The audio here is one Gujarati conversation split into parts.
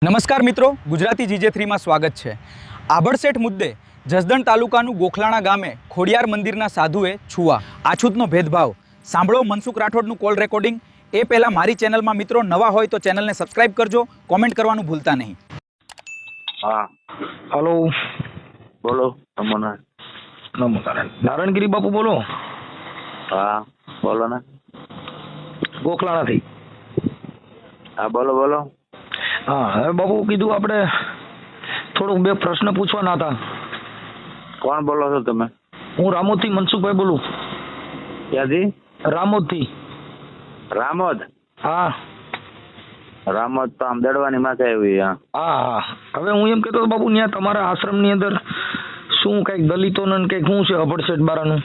નમસ્કાર મિત્રો, ગુજરાતી GJ3માં સ્વાગત છે। આભડસેઠ મુદ્દે જસદણ તાલુકાનું ગોખલાણા ગામે ખોડિયાર મંદિરના સાધુએ છુવા આછૂતનો ભેદભાવ સાંભળો મનસુખ રાઠોડનું કોલ રેકોર્ડિંગ। એ પહેલાં મારી ચેનલમાં મિત્રો નવા હોય તો ચેનલને સબસ્ક્રાઇબ કરજો, કોમેન્ટ કરવાનું ભૂલતા નહીં। હા હલો, બોલો તમને। નમસ્કાર, નારાયણગીરી બાપુ બોલો। હા બોલો ને। ગોખલાણાથી। હા બોલો બોલો। હા, હવે બાપુ કીધું આપણે થોડુંક બે પ્રશ્ન પૂછવાના હતા। કોણ બોલો છો તમે? હું રામોદથી મનસુખભાઈ બોલું। ક્યાંથી? રામોદથી। રામોદ? હા રામોદ તો આમ દડવાની માથે આવી। હા હા હા, હવે હું એમ કહેતો હતો બાપુ, ત્યાં તમારા આશ્રમની અંદર શું કંઈક દલિતોને કંઈક શું છે અભડસેઠ બારાનું?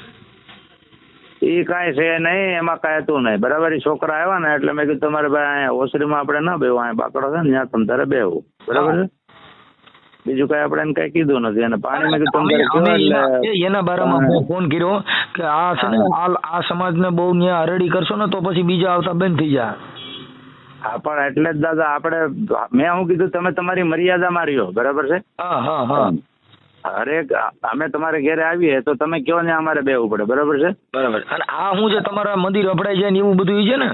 એ કાંઈ છે નહીં, એમાં કાંઈ હતું નહીં બરાબર। એ છોકરા આવ્યા ને એટલે મેં કીધું તમારે ભાઈ અહીંયા ઓસરીમાં આપણે ના બેવું, અહીંયા બાકડો છે ને ત્યાં તમે તારે બેવું બરાબર છે। બીજું કાંઈ આપણે એને કાંઈ કીધું નથી। અને પાણી મેં કીધું તમે અમે એના બારામાં હું ફોન કર્યો કે આ છે ને આ સમાજને બહુ ત્યાં હરડી કરશો ને તો પછી બીજા આવતા બંધ થઈ જાય। હા પણ એટલે જ દાદા આપણે મેં શું કીધું, તમે તમારી મર્યાદા માર્યો બરાબર છે। હા હા હા, હરેક અમે તમારે ઘરે આવીએ તો તમે કહો ને અમારે બેવું પડે બરાબર છે। બરાબર। અને આ શું છે, તમારા મંદિર અભડાઈ જાય ને એવું બધું છે ને?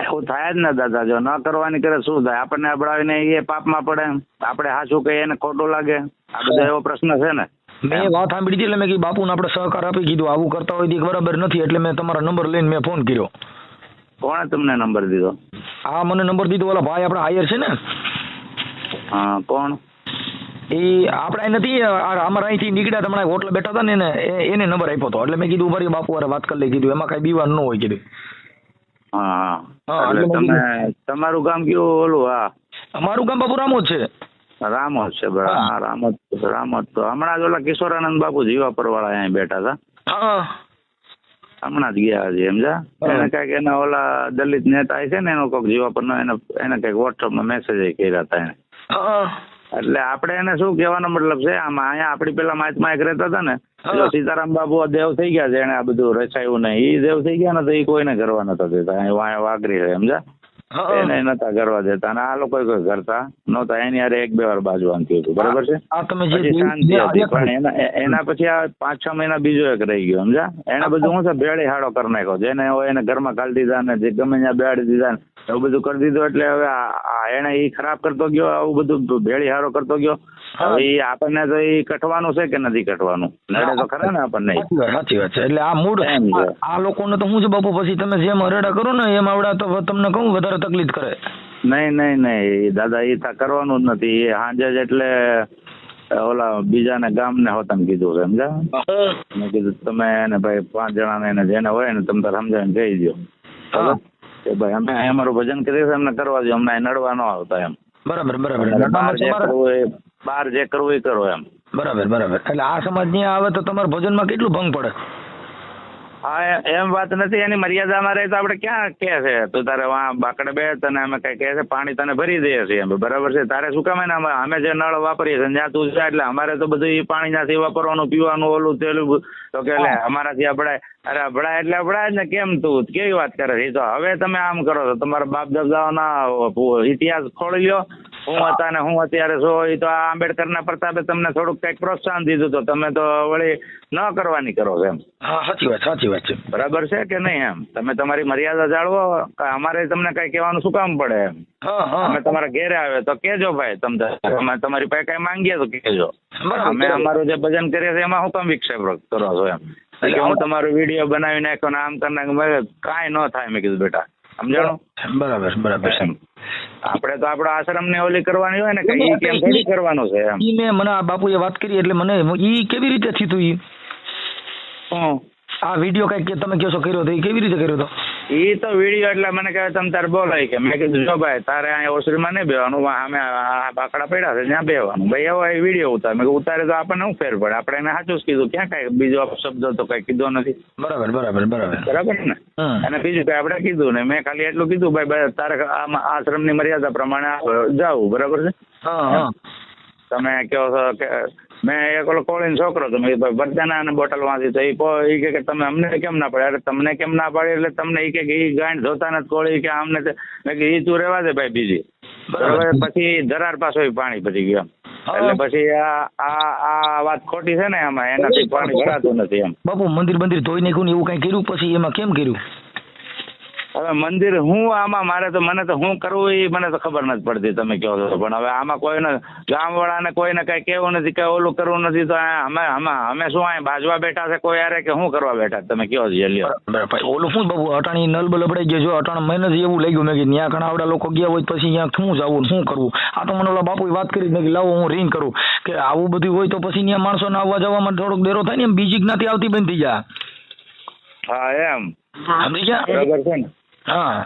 એવું થાય જ ને દાદા, જો ન કરવાની કરે શું થાય? આપણને અબડાવીને એ પાપમાં પડે, આપણે હાચું કહીએ એને ખોટું લાગે, આ બધો એવો પ્રશ્ન છે ને। મેં વાત સાંભળી હતી એટલે મેં કીધું બાપુને આપણે સહકાર આપી, કીધું આવું કરતા હોય તો બરાબર નથી, એટલે મેં તમારા નંબર લઈને મેં ફોન કર્યો। કોણે તમને નંબર દીધો? હા, મને નંબર દીધો ઓલા ભાઈ આપણા હાયર છે ને। હા કોણ? એ આપણે અહીં નથી, અમારા અહીંથી નીકળ્યા હમણાં હોટલે બેઠા હતા ને એને નંબર આપ્યો હતો, એટલે મેં કીધું મારી બાપુ હારે વાત કરી લઈ, કીધું એમાં કાંઈ બીવાનું ન હોય કીધું। હા હા, એટલે એટલે તમે તમારું ગામ કયું ઓલું? હા અમારું ગામ બાપુ રામોદ છે। રામોદ છે બરાબર। હા રામોદ રામોદ તો હમણાં જ ઓલા કિશોરાનંદ બાપુ જીવાપર વાળા અહીંયા બેઠા હતા, હા હમણાં જ ગયા છે સમજા। એને કઈક એના ઓલા દલિત નેતા છે ને એનો કોઈક જીવાપરનો એને કઈક વોટ્સઅપમાં મેસેજ કર્યા હતા એને। હા, એટલે આપણે એને શું કહેવાનો મતલબ છે, આમાં અહીંયા આપણી પેલા માચમાં એક રહેતા હતા ને, એટલે સીતારામ બાબુ દેવ થઈ ગયા છે, એને આ બધું રચાયું નહીં, એ દેવ થઈ ગયા ને તો એ કોઈને કરવા નતા દેતા, અહીંયા વાઘરી છે સમજા, એને નતા કરવા દેતા, અને આ લોકો કોઈ કરતા નહોતા, એની હારે એક બે વાર બાજવાનું થયું હતું બરાબર છે। પછી શાંતિ હતી, પણ એના પછી આ 5-6 મહિના બીજો એક રહી ગયો સમજા। એને બધું શું છે બેડી હાડો કરી નાખ્યો, જેને હોય એને ઘરમાં ઘાલી દીધા ને જે ગમે ત્યાં બેડી દીધા ને એવું બધું કરી દીધું। એટલે હવે એને એ ખરાબ કરતો ગયો, આવું બધું ભેળી હારો કરતો ગયો। હવે એ આપણને તો એ કટવાનું છે કે નથી કટવાનું? નડે તો ખરા ને આપણને। સાચી વાત છે। એટલે આ મૂળ આ લોકોને તો શું છે બાપુ, પછી તમે જેમ હરેડા કરો ને એમ આવડા તો તમને કહું વધારે તકલીફ કરે। નહીં નહીં નહીં દાદા, એ કરવાનું જ નથી। એ સાંજે જ એટલે ઓલા બીજાને ગામને હોતાને કીધું છે સમજા। મેં કીધું તમે એને ભાઈ 5 જણાને એને જેને હોય ને તમે તારે સમજાવીને કહી દો કે ભાઈ અમે અમારું ભજન કરીએ છીએ, અમને કરવા દો, અમને નડવા ન આવતા એમ। બરાબર બરાબર, બહાર જે કરવું એ કરો એમ। બરાબર બરાબર। એટલે આ સમાજ ત્યાં આવે તો તમારા ભજનમાં કેટલું ભંગ પડે? હા એમ વાત નથી, એની મર્યાદામાં રહે તો આપણે ક્યાં કહે છે તું તારે વાં બાકડે બે તને અમે કઈ કહે છે પાણી તને ભરી દઈએ છીએ એમ બરાબર છે। તારે શું કામ ને અમે જે નળ વાપરીએ છીએ ત્યાં તું જાય એટલે અમારે તો બધું એ પાણી ત્યાંથી વાપરવાનું, પીવાનું, ઓલું તેલું તો કે એટલે અમારાથી અભડાય, અરે અભડાય એટલે અભડાય જ ને, કેમ તું કેવી વાત કરે છે? તો હવે તમે આમ કરો છો, તમારા બાપ દાદાઓના ઇતિહાસ ખોલી લ્યો, હું હતા ને હું અત્યારે છો, એ તો આ આંબેડકરના પ્રતાપે તમને થોડુંક કંઈક પ્રોત્સાહન દીધું તો તમે તો વળી ન કરવાની કરો છો એમ। હા સાચી વાત છે। બરાબર છે કે નહીં એમ? તમે તમારી મર્યાદા જાળવો, અમારે તમને કઈ કહેવાનું શું કામ પડે એમ? અમે તમારા ઘેરે આવે તો કેજો ભાઈ, તમે તમારી પાસે કઈ માંગીએ તો કેજો, અમે અમારું જે ભજન કરીએ છીએ એમાં હું કામ વિક્ષેપ કરો છો એમ? એટલે હું તમારો વિડીયો બનાવી નાખ્યો ને આમ કરી નાખ્યો, કાંઈ ન થાય। મેં કીધું બેટા સમજાણું? બરાબર બરાબર છે। આપણે તો આપણો આશ્રમ ને ઓલી કરવાની હોય ને, કઈ કેમ થોડી કરવાનું છે એમ? મેં મને આ બાપુએ વાત કરી એટલે મને ઈ કેવી રીતે થયું તું? આ વિડીયો કઈક તમે કહો છો કર્યો હતો, એ કેવી રીતે કર્યો હતો? એ તો વિડીયો એટલે મને કહે તમે તારે બોલાય કે, મેં કીધું જો ભાઈ તારે અહીંયા ઓસરીમાં નહીં બેવાનું, અમે બાકડા પડ્યા છે ત્યાં બેવાનું ભાઈ, એવો એ વિડીયો ઉતાર। મેં ઉતારે તો આપણને શું ફેર પડે? આપણે એને સાચું જ કીધું, ક્યાં કઈ બીજો શબ્દ તો કઈ કીધો નથી। બરાબર બરાબર બરાબર બરાબર ને? અને બીજું કઈ આપણે કીધું ને, મેં ખાલી એટલું કીધું ભાઈ તારે આશ્રમની મર્યાદા પ્રમાણે જાવું બરાબર છે। તમે કહો છો કે મેં એક ઓલો કોળીનો છોકરો તો મેં બધાના અને બોટલ વાંચી તો એ કે તમે અમને કેમ ના પડે? અરે તમને કેમ ના પડે એટલે તમને એ કે એ ગાંઠ જોતા નથી કોળી કે આમને મેં કે એ તું રહેવા દે ભાઈ બીજી બરાબર. પછી ધરાર પાછો પાણી પડી ગયું એમ. એટલે પછી આ વાત ખોટી છે ને એમાં, એનાથી પાણી ભરાતું નથી એમ. બાપુ મંદિર ધોઈ નાખ્યું ને એવું કઈ કર્યું પછી એમાં કેમ કર્યું? હવે મંદિર હું આમાં મને તો શું કરવું એ મને તો ખબર નથી પડતી, તમે કહો છો. પણ હવે આમાં કોઈને ગામવાળાને કોઈને કઈ કેવું નથી, કઈ ઓલું કરવું નથી, તો અમે શું અહીં બાજવા બેઠા છે કોઈ યારે કે શું કરવા બેઠા તમે કહો છો? લ્યો ભાઈ ઓલું શું બાપુ અટાણી નલ બલ અપડાઈ ગયો જો અટાણ મને જ એવું લાગ્યું મેં કે ત્યાં ઘણા આવડા લોકો ગયા હોય પછી ત્યાં શું જવું શું કરવું. આ તો મને ઓલા બાપુ વાત કરી મેં કે લાવો હું રિંગ કરું કે આવું બધું હોય તો પછી ત્યાં માણસોને આવવા જવામાં થોડોક દેરો થાય ને એમ બીજી જ્ઞાતિ આવતી બંધ થઈ જાય. હા એમ સમજી ગયા? બરાબર છે ને? હા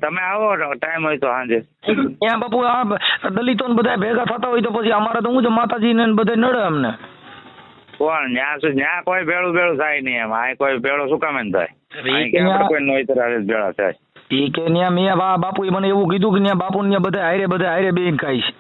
તમે આવો ટાઈમ હોય તો સાંજે. ત્યાં બાપુ આ દલિતો ને બધા ભેગા થતા હોય તો પછી અમારે તો શું છે માતાજી ને બધા નડે અમને. કોણ ન્યા કોઈ ભેળું થાય નહીં એમ. આ કોઈ ભેળું શું કામ થાય? કોઈ નોઈતર ભેળા થાય એ કે ત્યાં મેં બાપુએ મને એવું કીધું કે ત્યાં બાપુ ને બધા હારે બેન ખાઈ છે.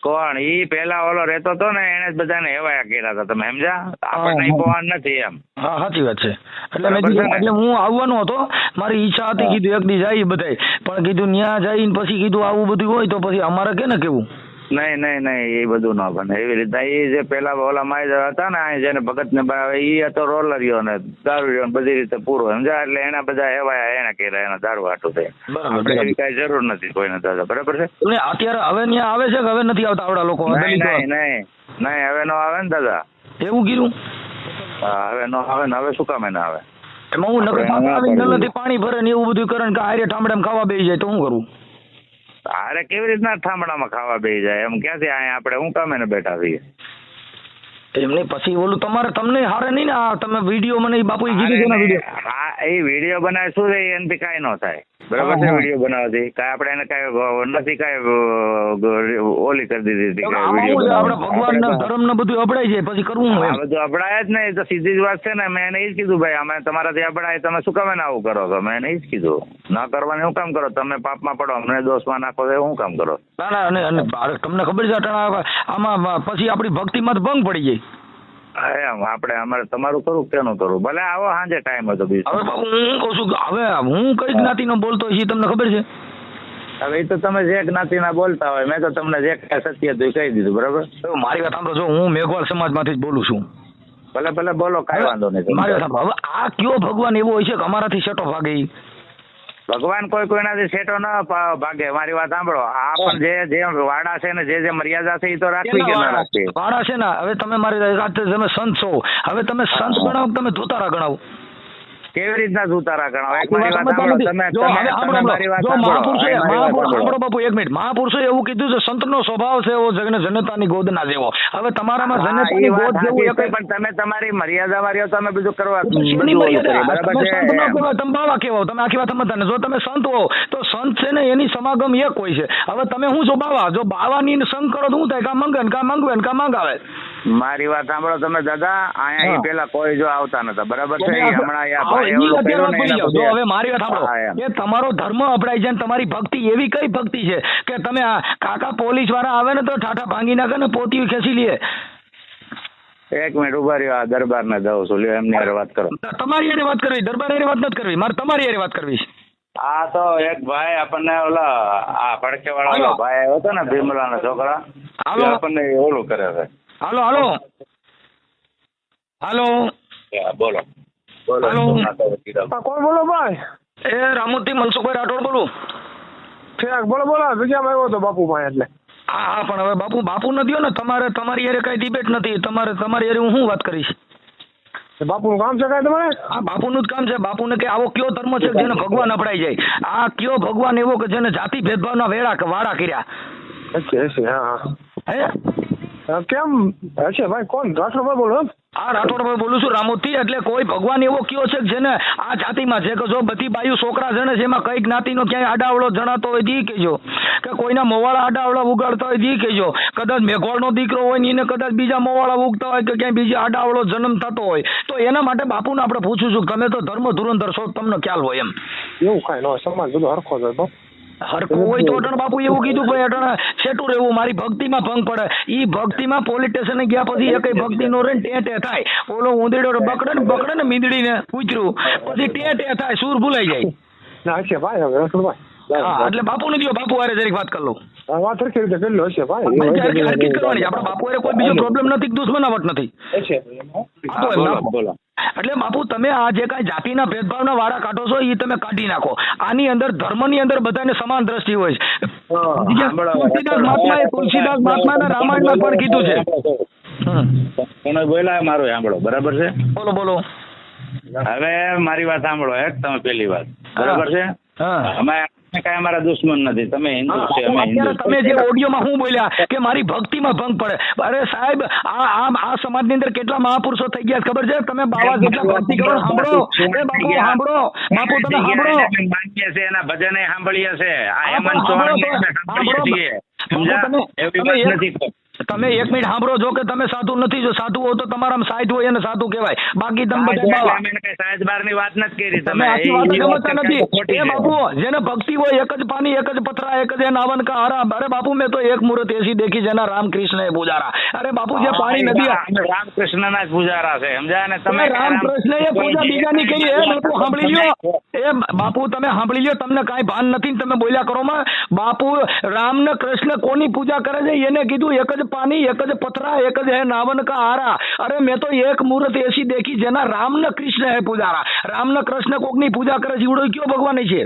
કોણ? ઈ પેલા ઓલો રહેતો હતો ને એને જ બધાને હેવાયા કર્યા હતા, તમે સમજ્યા? આપણને પવાન નથી એમ. હા સાચી વાત છે. એટલે મેં કીધું એટલે હું આવવાનો હતો, મારી ઈચ્છા હતી કીધું એક દી જાય બધાય, પણ કીધું ત્યાં જઈને પછી કીધું આવું બધું હોય તો પછી અમારે કે ને કેવું. નહીં એ બધું ના બને એવી રીતના. એ જે પેલા ઓલા માય હતા ને આ જેને ભગત ને બનાવે એ હતો રોલરીઓ ને દારૂ બધી રીતે પૂરો સમજા. એટલે એના બધા હેવાયા એને કર્યા, એના દારૂ હાટું થાય. આપણે એવી કઈ જરૂર નથી કોઈને દાદા, બરાબર છે? અત્યારે હવે ત્યાં આવે છે કે હવે નથી આવતા આવડા લોકો? નહીં હવે નો આવે ને દાદા. એવું કીધું? હા હવે નો આવે ને. હવે શું કામ એને આવે? એમાં હું નગર પાણી ભરે ને એવું બધું કરે ને હારે ઠામડામાં ખાવા બેસી જાય તો શું કરું? અરે કેવી રીતના થાંભળામાં ખાવા બેસી જાય એમ? ક્યાંથી અહીંયા આપણે હું કામ એને બેઠા છીએ? એમને પછી ઓલું તમને હારે નહીં ને આ તમે વિડીયો મને બાપુ કીધું છે વિડીયો. હા એ વિડીયો બનાવે શું છે એનાથી કાંઈ ન થાય, બરાબર છે? વિડીયો બનાવવાથી કાંઈ આપણે એને કાંઈ નથી કાંઈ ઓલી કરી દીધી આપણે ભગવાન ના ધર્મ ને બધું અપડાય છે પછી કરવું આ બધું અપડાય જ નહીં. તો સીધી જ વાત છે ને. મેં એને એ જ કીધું ભાઈ અમે તમારાથી અપડાય તમે શું કામ આવું કરો છો? મેં એને એ જ કીધું ના કરવાની શું કામ કરો તમે? પાપમાં પડો અમને દોષમાં નાખો છો શું કામ કરો? ના અને તમને ખબર છે આમાં પછી આપણી ભક્તિમાં ભંગ પડી જાય. એમ આપણે અમારે તમારું કરું કેનું કરું? ભલે આવો સાંજે ટાઈમ હતો બીજો. હવે બાપુ હું કહું છું હવે હું કઈ જ્ઞાતિનો બોલતો હોય તમને ખબર છે? હવે એ તો તમે જે જ્ઞાતિના બોલતા હોય, મેં તો તમને જે સત્ય હતું કહી દીધું, બરાબર? મારી વાત સાંભળો, જો હું મેઘવાળ સમાજમાંથી જ બોલું છું. ભલે બોલો, કાંઈ વાંધો નહીં. મારી વાત સાંભળો, હવે આ કયો ભગવાન એવો હોય છે કે અમારાથી સેટો ભાગે? ભગવાન કોઈનાથી સેટો ન ભાગે. મારી વાત સાંભળો, આ પણ જે વાડા છે ને જે મર્યાદા છે એ તો રાખવી કે ના રાખવી? વાડા છે ને. હવે તમે મારી તમે સંત છો, હવે તમે સંત ગણાવો તમે ધોતારા ગણાવો. કેવી રીતના સુતારા ગણાવો? એક મારી વાત સાંભળો, તમે મારી વાત સાંભળો બાપુ એક મિનિટ. મહાપુરુષો એવું કીધું છે સંતનો સ્વભાવ છે એવો જનતાની ગોદના જેવો. હવે તમારામાં જનતાની ગોદ જેવું પણ તમે તમારી મર્યાદામાં રહ્યો, તમે બધું કરવા તમે બાવા કેવો તમે આખી વાત સમજતા ને. જો તમે સંત હો તો સંત છે ને એની સમાગમ એક હોય છે. હવે તમે શું છો બાવા? જો બાવાની સંગ કરો તો શું થાય? કા મંગે કા માંગવે કા માંગાવે. મારી વાત સાંભળો તમે દાદા, અહીંયા પેલા કોઈ જો આવતા નતા, બરાબર છે? હમણાં હવે મારી વાત સાંભળો કે તમારો ધર્મ અપડાય છે, તમારી ભક્તિ એવી કઈ ભક્તિ છે કે તમે કાકા પોલીસ વાળા આવે ને તો ઠાઠા ભાંગી નાખે ને પોતી ખેંચી લે. એક મિનિટ ઉભા રહ્યો, આ દરબાર ને દઉં છું. લ્યો એમની હારે વાત કરો. તમારી હારે વાત કરવી, દરબાર હારે વાત નથી કરવી, મારે તમારી હારે વાત કરવી. આ તો એક ભાઈ આપણને ઓલા આ ભડકે વાળા ભાઈ આવ્યો હતો ને ભીમલા ના છોકરા, આપણને ઓલું કરે છે. હાલો બોલો. કોણ બોલો ભાઈ? એ રામુથી મનસુખભાઈ રાઠોડ બોલું. બોલો જગ્યામાં આવ્યો હતો બાપુ ભાઈ. એટલે હા પણ હવે બાપુ નથી ને તમારે તમારી હારે કઈ ડિબેટ નથી. તમારી હારે હું શું વાત કરીશ? બાપુનું કામ છે કાંઈ તમારે? આ બાપુનું જ કામ છે. બાપુને કે આવો કયો ધર્મ છે જેને ભગવાન અપડાઈ જાય? આ કયો ભગવાન એવો કે જેને જાતિ ભેદભાવના વાડા કર્યા? હા કેમ હશે ભાઈ? કોણ? રાઠોડભાઈ બોલો? હા રાઠોડભાઈ બોલું છું રામોદથી. એટલે કોઈ ભગવાન એવો કયો છે જેને આ જાતિમાં છે કે જો બધી બાયુ છોકરા જણે છે એમાં કઈ જ્ઞાતિનો ક્યાંય આડાવડો જણાતો હોય દી કહેજો, કે કોઈના મોવાળા આડાવડા ઉગાડતા હોય દી કહેજો, કદાચ મેઘોળનો દીકરો હોય ને એને કદાચ બીજા મોવાળા ઉગતા હોય કે ક્યાંય બીજા આડાવડો જન્મ થતો હોય તો એના માટે બાપુને આપણે પૂછું છું તમે તો ધર્મ ધુરંધર છો, તમને ખ્યાલ હોય એમ. એવું કાંઈ ન હોય, સમાજ બધો હરખો જ હોય. હરખું હોય તો અટણ બાપુ એવું કીધું ભાઈ અટણ છેટું રહેવું, મારી ભક્તિમાં ભંગ પડે. ઈ ભક્તિમાં પોલીસ સ્ટેશને ગયા પછી એ કઈ ભક્તિ નો રે ટેટે થાય, ઓલો ઉંદરડો બકડે ને મીંદડીને પૂછ્યું પછી ટેટે થાય, સુર ભૂલાઈ જાય. ના છે ભાઈ, હવે રસુલભાઈ હા એટલે બાપુ ને દો, બાપુ હારે જરીક વાત કરી લઉં. હા, વાત સરખી રીતે કરી લો હશે ભાઈ. હરકત કરવાની આપણા બાપુ હારે કોઈ બીજો પ્રોબ્લેમ નથી, દુશ્મનાવટ નથી. હશે. આપો એમ બોલો નાખો. બોલો. એટલે બાપુ તમે આ જે કાંઈ જાતિના ભેદભાવના વાળા કાઢો છો એ તમે કાઢી નાખો. આની અંદર ધર્મની અંદર બધાને સમાન દ્રષ્ટિ હોય છે. તુલસીદાસ મહાત્માએ રામાયણમાં પણ કીધું છે. તમે બોલ્યા મારું સાંભળો, બરાબર છે? બોલો બોલો. હવે મારી વાત સાંભળો એક, તમે પેલી વાત, બરાબર છે? હા. અમે કઈ અમારા દુશ્મન નથી, તમે હિન્દુ છે, અમે હિન્દુ. અત્યારે તમે જે ઓડિયોમાં હું બોલ્યા કે મારી ભક્તિમાં ભંગ પડે, અરે સાહેબ આ સમાજની અંદર કેટલા મહાપુરુષો થઈ ગયા છે ખબર છે? તમે બાવા જેટલા ભક્તિ કરો, સાંભળો એ બાપુ સાંભળો, બાપુ તમે સાંભળો. માનીએ છે એના ભજને સાંભળીએ છે, આ હેમંત ચૌહાણ સાંભળીએ છીએ, સમજ્યા? એવી વાત નથી. તમે એક મિનિટ સાંભળો, જો કે તમે સાધુ નથી, જો સાધુ હો તો તમારા સાહિત્ય હોય એને સાધુ કહેવાય, બાકી તમે બધા બાવા. સાહેબની વાત નથી કરી તમે આખી વાત સમજતા નથી. એ બાપુ જેને ભક્તિ હોય, એક જ પાણી, એક જ પથરા, એક જ નાવન કા હારા. અરે બાપુ મેં તો એક મૂર્ત એસી દેખી જેના રામકૃષ્ણ એ પૂજારા. અરે બાપુ જે પાણી નદી રામકૃષ્ણ ના જ પૂજારા છે, સમજ્યા ને? તમે રામકૃષ્ણ એ પૂજા બીજાની કરી. એ બાપુ સાંભળી લ્યો, એ બાપુ તમે સાંભળી લ્યો, તમને કાંઈ ભાન નથી તમે બોલ્યા કરો માં. બાપુ રામ ને કૃષ્ણ કોની પૂજા કરે છે? એને કીધું એક જ પાણી, એક જ પથરા, એક જ હે નાવન કા હારા. અરે મેં તો એક મૂર્ત એસી દેખી જેના રામ ને કૃષ્ણ હે પૂજારા. રામ ને કૃષ્ણ કોકની પૂજા કરે છે, ઈવડો કયો ભગવાન છે?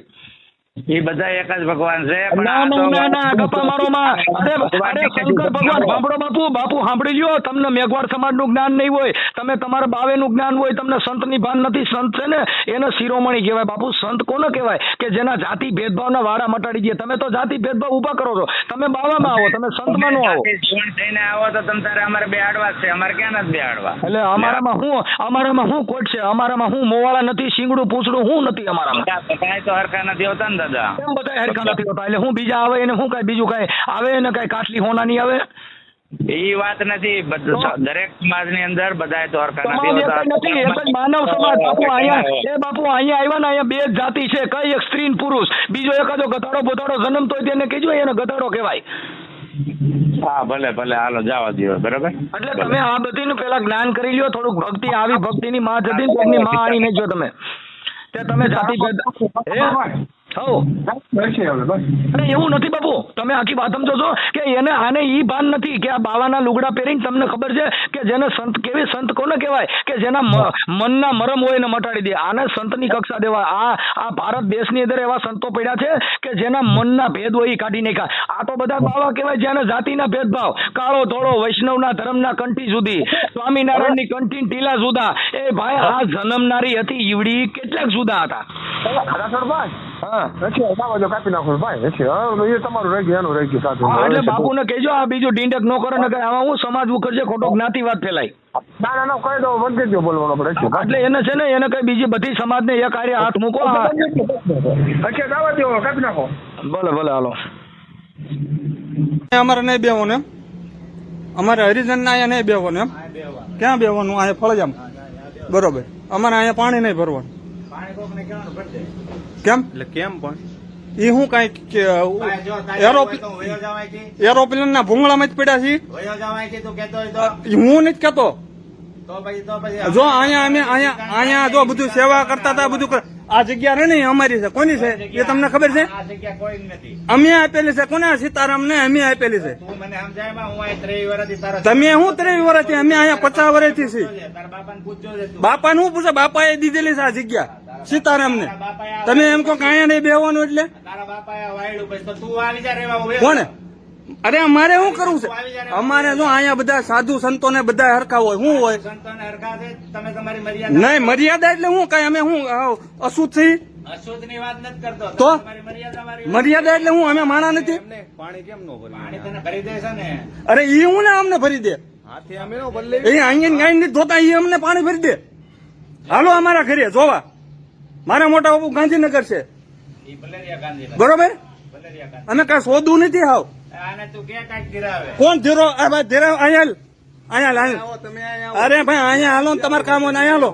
એ બધા એક જ ભગવાન છે. ના ગપ્પા મારો માં. અરે શંકર ભગવાન. સાંભળો બાપુ, બાપુ સાંભળી લ્યો, તમને મેઘવાળ સમાજનું જ્ઞાન નહીં હોય, તમે તમારા બાવેનું જ્ઞાન હોય, તમને સંતની ભાન નથી. સંત છે ને એને શિરોમણી કહેવાય બાપુ. સંત કોને કહેવાય? કે જેના જાતિ ભેદભાવના વાળા મટાડી દે. તમે તો જાતિ ભેદભાવ ઉભા કરો છો, તમે બાવામાં આવો, તમે સંતમાં નો આવો. થઈને આવો તો તમ તારે અમારે બે આડવા છે, અમારે ક્યાં નથી બે આડવા. એટલે અમારામાં હું ખોટ છે? અમારામાં હું મોવાળા નથી, શીંગડું પૂછડું હું નથી અમારામાં. કાંઈ તો હરખા નથી હોતા ને દાદા. કેમ બધા હરખા નથી હોતા? એટલે હું બીજા આવે એને હું કાંઈ બીજું કાંઈ આવે ને કાંઈ કાટલી હોના નહીં આવે? એ વાત નથી. દરેક સમાજ ની અંદર બધા તો હરખા સમાજ નથી એક જ હોતા. નથી, એક જ માનવ સમાજ. બાપુ અહીંયા એ બાપુ અહીંયા આવ્યા ને, અહીંયા બે જ જાતિ છે. કઈ? એક સ્ત્રી ને પુરુષ. બીજો એકાદો ગધાડો બોધાડો જન્મતો હોય તેને કહેજો એને ગધાડો કહેવાય. હા ભલે ભલે, હાલો જવા દો, બરાબર. એટલે તમે આ બધીનું પેલા જ્ઞાન કરી લ્યો થોડુંક. ભક્તિ આવી ભક્તિની માં જતી કોકની માં આણી નહીં જો તમે તે તમે જાતિ ભેદ અરે એવું નથી બાપુ, તમે આખી વાત સમજો છો કે એને આને ઈ ભાન નથી કે આ બાવાના લુગડા પહેરીને તમને ખબર છે કે જેને સંત કેવી સંત કોને કહેવાય? કે જેના મનના મરમ હોય એને મટાડી દે. આને સંતની કક્ષા દેવા. આ ભારત દેશની અંદર એવા સંતો પડ્યા છે કે જેના મનના ભેદ હોય એ કાઢી નાખ્યા. આ તો બધા બાવા કહેવાય જેને જાતિના ભેદભાવ, કાળો ધોળો, વૈષ્ણવના ધર્મના કંઠી સુધી, સ્વામિનારાયણની કંઠી ટીલા જુદા. એ ભાઈ આ જન્મનારી હતી ઈવડી કેટલાક જુદા હતા. કાપી નાખો ભાઈ. એ તમારું રહી ગયું, એનું રહી ગયું સાચું. એટલે બાપુને કહેજો આ બીજું ડીંડક ન કરે ને આમાં હું સમાજ ઉખડશે, ખોટો જ્ઞાતિવાદ ફેલાય. ના કહી દો, બંધ કરી બોલવાનો પડે. એટલે એને છે ને એને કઈ બીજી બધી સમાજને એક હારે હાથ મૂકો. દાવા દો, કાપી નાખો. ભલે હાલો. અમારે નહીં બેવાનું એમ, અમારે હરિજન ના અહીંયા નહીં બેવાનું એમ. ક્યાં બેવાનું? અહીંયા ફળજામ, બરોબર. અમારે અહીંયા પાણી નહીં ભરવાનું. કેમ? એટલે કેમ પણ એ હું કઈ એરોપ્લેન ના ભૂંગળામાં જ પડ્યા છીએ. હું નથી કેતો. જો અહીંયા જો બધું સેવા કરતા હતા, બધું આ જગ્યા રે ને અમારી છે. કોની છે એ તમને ખબર છે? અમે આપેલી છે. કોને? સીતારામ ને અમે આપેલી છે. તમે શું 3 વર્ષથી? અમે અહીંયા 50 વર્ષથી છીએ. બાપા નું પૂછે, બાપા એ દીધેલી છે આ જગ્યા સીતારામ ને. તમે એમ કહો કે અહીંયા નહીં બેવાનું એટલે કોને? અરે અમારે શું કરવું છે? અમારે જો અહીંયા બધા સાધુ સંતો ને બધા હરખા હોય. શું હોય? નહીં મર્યાદા એટલે શું? કઈ અમે શું અશુદ્ધ છીએ? તો મર્યાદા એટલે હું? અમે માણા નથી? પાણી કેમ નો ભરી દે? અરે ઈ હું ને અમને ભરી દે. એ અહીંયા નથી ધોતા, એ અમને પાણી ભરી દે. હાલો અમારા ઘરે જોવા. મારા મોટા બાપુ ગાંધીનગર છે, બરોબર. અમે કઈ શોધવું નથી. હાવ કોણ ધીરો? ધીરા અહીંયા અરે ભાઈ અહીંયા હાલો ને તમારે કામ હોય ને અહીંયા હાલો.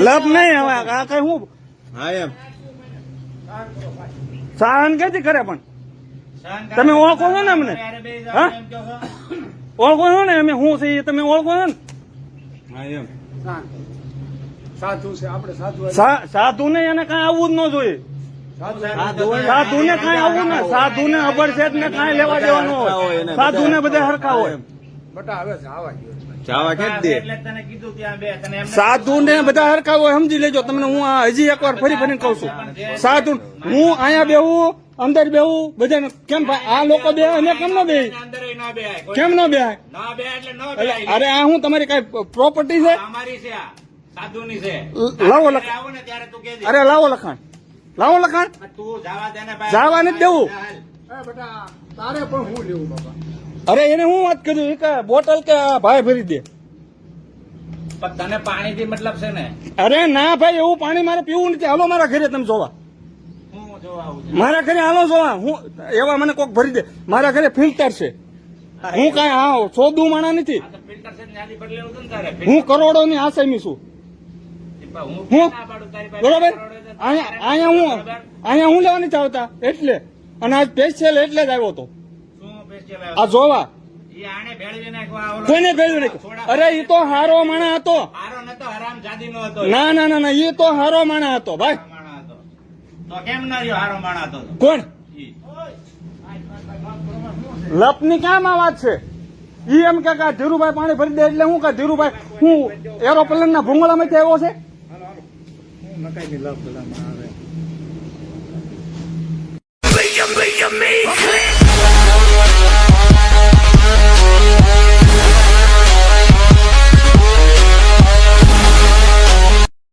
લપ નહીં હવે આ કઈ હું સહન ક્યાંથી કરે? પણ તમે ઓળખો છો ને અમને? હા ઓળખો છો ને અમે શું છે તમે ઓળખો છો ને? સાધુ નહીં, એને કઈ આવવું જ ન જોઈએ. સાધુને કાંઈ આવું ને, સાધુને અબરશેઠ ને કાંઈ લેવા દેવાનું હોય, સાધુને બધા હરખા હોય. સાધુને બધા હરખા હોય, સમજી લેજો. તમને હું આ હજી એકવાર ફરી ફરીને કહું છું, સાધુ હું અહીંયા બેહું, અંદર બેહું, બધાને કેમ ભાઈ આ લોકો બે અમે કેમ ન બે, કેમ ન બે? અરે આ હું તમારી કઈ પ્રોપર્ટી છે? લાવો લખાણ, અરે લાવો લખાણ, લાવો લખાણ. જવા નથી દેવું. તારે પણ હું લેવું બાબા? અરે એને હું વાત કર્યું કે બોટલ કે ભાઈ ભરી દે. તને પાણી થી મતલબ છે ને? અરે ના ભાઈ, એવું પાણી મારે પીવું નથી. હાલો મારા ઘરે, તમે જોવા મારા ઘરે હાલો જોવા. હું એવા મને કોક ભરી દે. મારા ઘરે ફિલ્ટર છે. હું કઈ હા સોદું માણા નથી. હું કરોડો ની આસામી છું. હું બરોબર અહીંયા હું લેવા નથી આવતા એટલે, અને આજ સ્પેશિયલ એટલે જ આવ્યો હતો આ જોવા. કોઈને ભેળવી નાખ્યો? અરે એ તો હારો માણા હતો. ના ના ના ના, એ તો હારો માણા હતો ભાઈ. કોણ લપની કામ આ વાત છે? ઈ એમ કે ધીરુભાઈ પાણી ભરી દે એટલે હું કે ધીરુભાઈ હું એરોપ્લેન ના ભૂંગળામાંથી આવ્યો છે? નકાઈ લપ